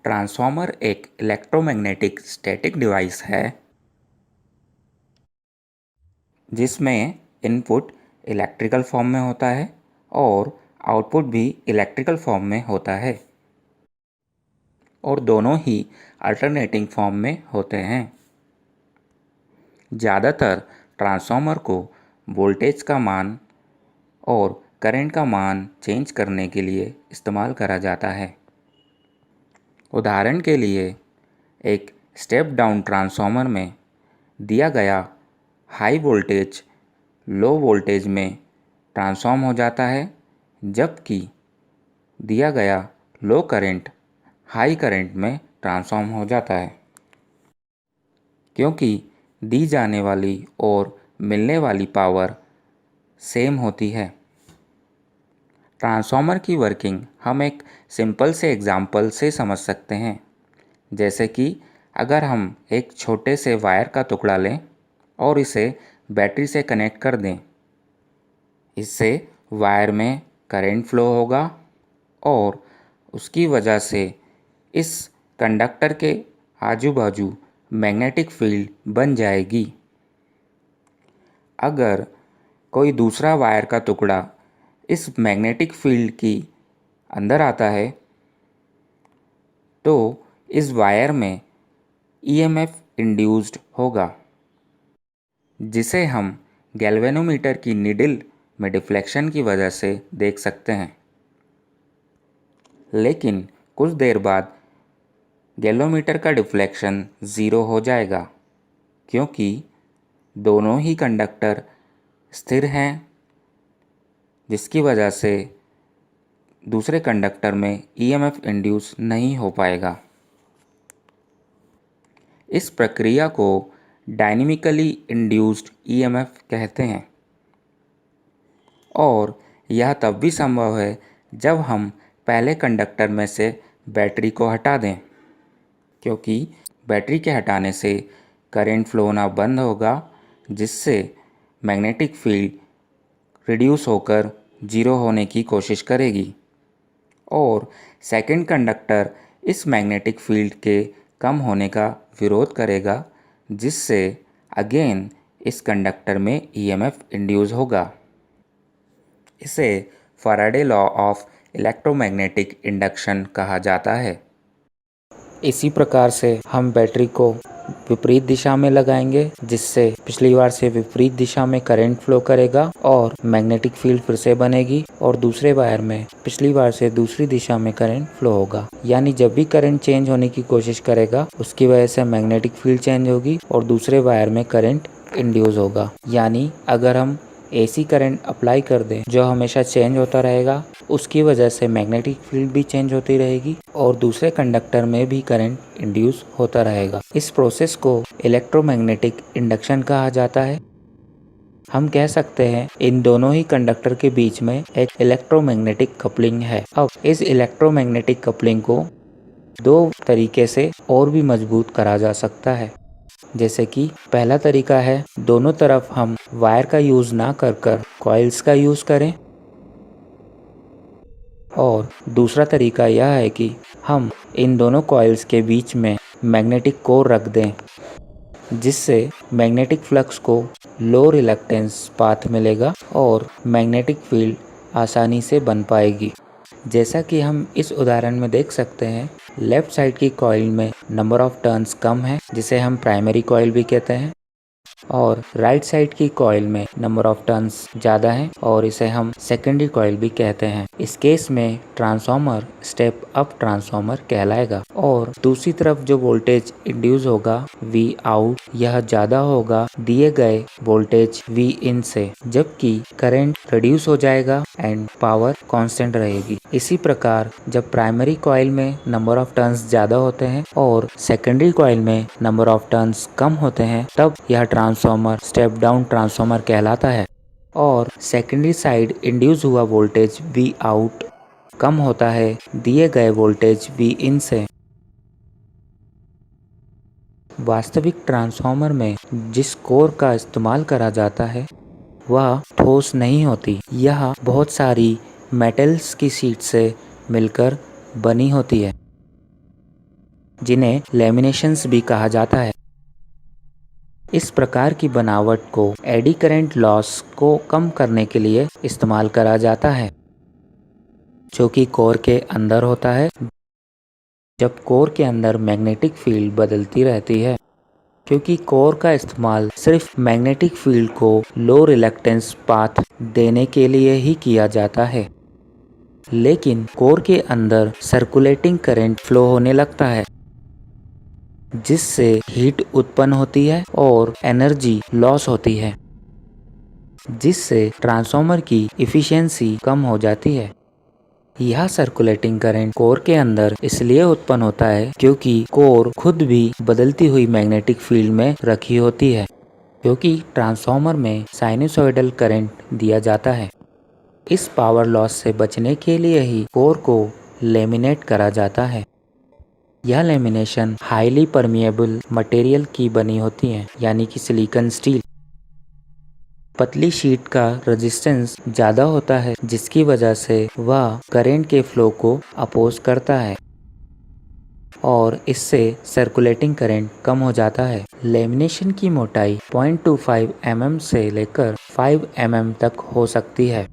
Transformer एक electromagnetic static device है जिसमें इनपुट इलेक्ट्रिकल फॉर्म में होता है और आउटपुट भी इलेक्ट्रिकल फॉर्म में होता है और दोनों ही अल्टरनेटिंग फॉर्म में होते हैं। ज़्यादातर ट्रांसफॉर्मर को वोल्टेज का मान और करंट का मान चेंज करने के लिए इस्तेमाल करा जाता है। उदाहरण के लिए एक स्टेप डाउन ट्रांसफॉर्मर में दिया गया हाई वोल्टेज लो वोल्टेज में ट्रांसफॉर्म हो जाता है, जबकि दिया गया लो करंट हाई करंट में ट्रांसफॉर्म हो जाता है, क्योंकि दी जाने वाली और मिलने वाली पावर सेम होती है। ट्रांसफॉर्मर की वर्किंग हम एक सिंपल से एग्जाम्पल से समझ सकते हैं, जैसे कि अगर हम एक छोटे से वायर का टुकड़ा लें और इसे बैटरी से कनेक्ट कर दें। इससे वायर में करंट फ्लो होगा और उसकी वजह से इस कंडक्टर के आजू बाजू मैग्नेटिक फील्ड बन जाएगी। अगर कोई दूसरा वायर का टुकड़ा इस मैग्नेटिक फील्ड की अंदर आता है तो इस वायर में ईएमएफ इंड्यूस्ड होगा, जिसे हम गैल्वेनोमीटर की नीडल में डिफ्लेक्शन की वजह से देख सकते हैं। लेकिन कुछ देर बाद गैल्वेनोमीटर का डिफ्लेक्शन ज़ीरो हो जाएगा, क्योंकि दोनों ही कंडक्टर स्थिर हैं, जिसकी वजह से दूसरे कंडक्टर में ईएमएफ इंड्यूस नहीं हो पाएगा। इस प्रक्रिया को डायनेमिकली इंड्यूस्ड ईएमएफ कहते हैं और यह तब भी संभव है जब हम पहले कंडक्टर में से बैटरी को हटा दें, क्योंकि बैटरी के हटाने से करंट फ्लो होना बंद होगा, जिससे मैग्नेटिक फील्ड रिड्यूस होकर ज़ीरो होने की कोशिश करेगी और सेकंड कंडक्टर इस मैग्नेटिक फील्ड के कम होने का विरोध करेगा, जिससे अगेन इस कंडक्टर में ईएमएफ इंड्यूस होगा। इसे Faraday law of electromagnetic induction कहा जाता है। इसी प्रकार से हम बैटरी को विपरीत दिशा में लगाएंगे, जिससे पिछली बार से विपरीत दिशा में करंट फ्लो करेगा और मैग्नेटिक फील्ड फिर से बनेगी और दूसरे वायर में पिछली बार से दूसरी दिशा में करंट फ्लो होगा। यानी जब भी करंट चेंज होने की कोशिश करेगा उसकी वजह से मैग्नेटिक फील्ड चेंज होगी और दूसरे वायर में करंट इंड्यूस होगा। यानी अगर हम एसी करंट अप्लाई कर दें जो हमेशा चेंज होता रहेगा, उसकी वजह से मैग्नेटिक फील्ड भी चेंज होती रहेगी और दूसरे कंडक्टर में भी करंट इंड्यूस होता रहेगा। इस प्रोसेस को इलेक्ट्रोमैग्नेटिक इंडक्शन कहा जाता है। हम कह सकते हैं इन दोनों ही कंडक्टर के बीच में एक इलेक्ट्रोमैग्नेटिक कपलिंग है। अब इस इलेक्ट्रोमैग्नेटिक कपलिंग को दो तरीके से और भी मजबूत करा जा सकता है। जैसे कि पहला तरीका है दोनों तरफ हम वायर का यूज़ ना कर कॉइल्स का यूज़ करें, और दूसरा तरीका यह है कि हम इन दोनों कॉइल्स के बीच में मैग्नेटिक कोर रख दें, जिससे मैग्नेटिक फ्लक्स को लो रिलक्टेंस पाथ मिलेगा और मैग्नेटिक फील्ड आसानी से बन पाएगी। जैसा कि हम इस उदाहरण में देख सकते हैं, लेफ्ट साइड की कॉइल में नंबर ऑफ टर्न्स कम है, जिसे हम प्राइमरी कॉइल भी कहते हैं, और राइट साइड की कॉइल में नंबर ऑफ टर्न्स ज़्यादा है और इसे हम सेकेंडरी कॉइल भी कहते हैं। इस केस में ट्रांसफॉर्मर स्टेप अप ट्रांसफॉर्मर कहलाएगा और दूसरी तरफ जो वोल्टेज इंड्यूस होगा V आउट, यह ज़्यादा होगा दिए गए वोल्टेज V इन से, जबकि करंट रिड्यूस हो जाएगा एंड पावर कांस्टेंट रहेगी। इसी प्रकार जब प्राइमरी कॉइल में नंबर ऑफ टर्न्स ज़्यादा होते हैं और सेकेंडरी कॉइल में नंबर ऑफ टर्न्स कम होते हैं, तब यह ट्रांसफॉर्मर स्टेप डाउन ट्रांसफॉर्मर कहलाता है और सेकेंडरी साइड इंड्यूस हुआ वोल्टेज V आउट कम होता है दिए गए वोल्टेज V इन से। वास्तविक ट्रांसफॉर्मर में जिस कोर का इस्तेमाल करा जाता है वह ठोस नहीं होती, यह बहुत सारी मेटल्स की शीट से मिलकर बनी होती है। जिन्हें लैमिनेशंस भी कहा जाता है। इस प्रकार की बनावट को एडी करंट लॉस को कम करने के लिए इस्तेमाल करा जाता है, जो कि कोर के अंदर होता है। जब कोर के अंदर मैग्नेटिक फील्ड बदलती रहती है, क्योंकि कोर का इस्तेमाल सिर्फ मैग्नेटिक फील्ड को लो रिलक्टेंस पाथ देने के लिए ही किया जाता है, लेकिन कोर के अंदर सर्कुलेटिंग करंट फ्लो होने लगता है, जिससे हीट उत्पन्न होती है और एनर्जी लॉस होती है, जिससे ट्रांसफार्मर की इफ़िशियंसी कम हो जाती है। यह सर्कुलेटिंग करंट कोर के अंदर इसलिए उत्पन्न होता है क्योंकि कोर खुद भी बदलती हुई मैग्नेटिक फील्ड में रखी होती है, क्योंकि ट्रांसफार्मर में साइनसॉइडल करंट दिया जाता है। इस पावर लॉस से बचने के लिए ही कोर को लेमिनेट करा जाता है। यह लेमिनेशन हाईली परमिएबल मटेरियल की बनी होती है, यानी कि सिलिकॉन स्टील। पतली शीट का रेजिस्टेंस ज़्यादा होता है, जिसकी वजह से वह करंट के फ्लो को अपोज करता है और इससे सर्कुलेटिंग करंट कम हो जाता है। लेमिनेशन की मोटाई 0.25 mm से लेकर 5 mm तक हो सकती है,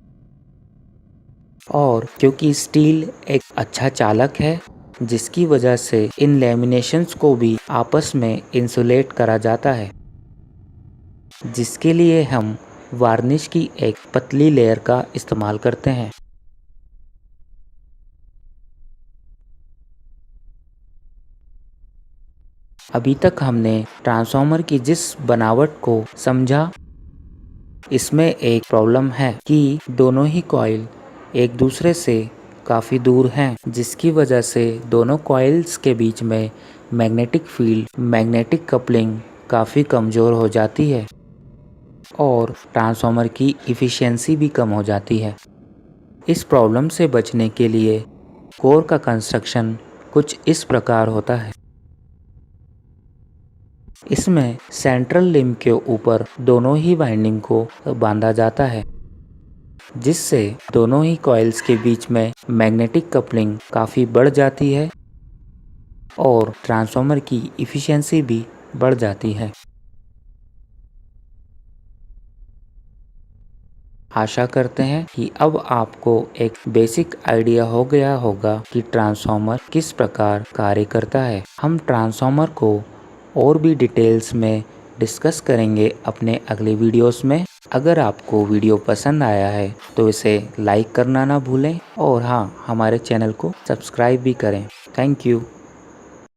और क्योंकि स्टील एक अच्छा चालक है, जिसकी वजह से इन लेमिनेशंस को भी आपस में इंसुलेट करा जाता है, जिसके लिए हम वार्निश की एक पतली लेयर का इस्तेमाल करते हैं। अभी तक हमने ट्रांसफार्मर की जिस बनावट को समझा, इसमें एक प्रॉब्लम है कि दोनों ही कॉइल एक दूसरे से काफ़ी दूर हैं, जिसकी वजह से दोनों कॉइल्स के बीच में मैग्नेटिक फील्ड, मैग्नेटिक कपलिंग काफ़ी कमज़ोर हो जाती है और ट्रांसफार्मर की इफ़िशियंसी भी कम हो जाती है। इस प्रॉब्लम से बचने के लिए कोर का कंस्ट्रक्शन कुछ इस प्रकार होता है। इसमें सेंट्रल लिम्ब के ऊपर दोनों ही वाइंडिंग को बांधा जाता है, जिससे दोनों ही कॉइल्स के बीच में मैग्नेटिक कपलिंग काफ़ी बढ़ जाती है और ट्रांसफार्मर की इफ़िशियंसी भी बढ़ जाती है। आशा करते हैं कि अब आपको एक बेसिक आइडिया हो गया होगा कि ट्रांसफार्मर किस प्रकार कार्य करता है। हम ट्रांसफार्मर को और भी डिटेल्स में डिस्कस करेंगे अपने अगले वीडियोस में। अगर आपको वीडियो पसंद आया है तो इसे लाइक करना ना भूलें और हाँ, हमारे चैनल को सब्सक्राइब भी करें। Thank you.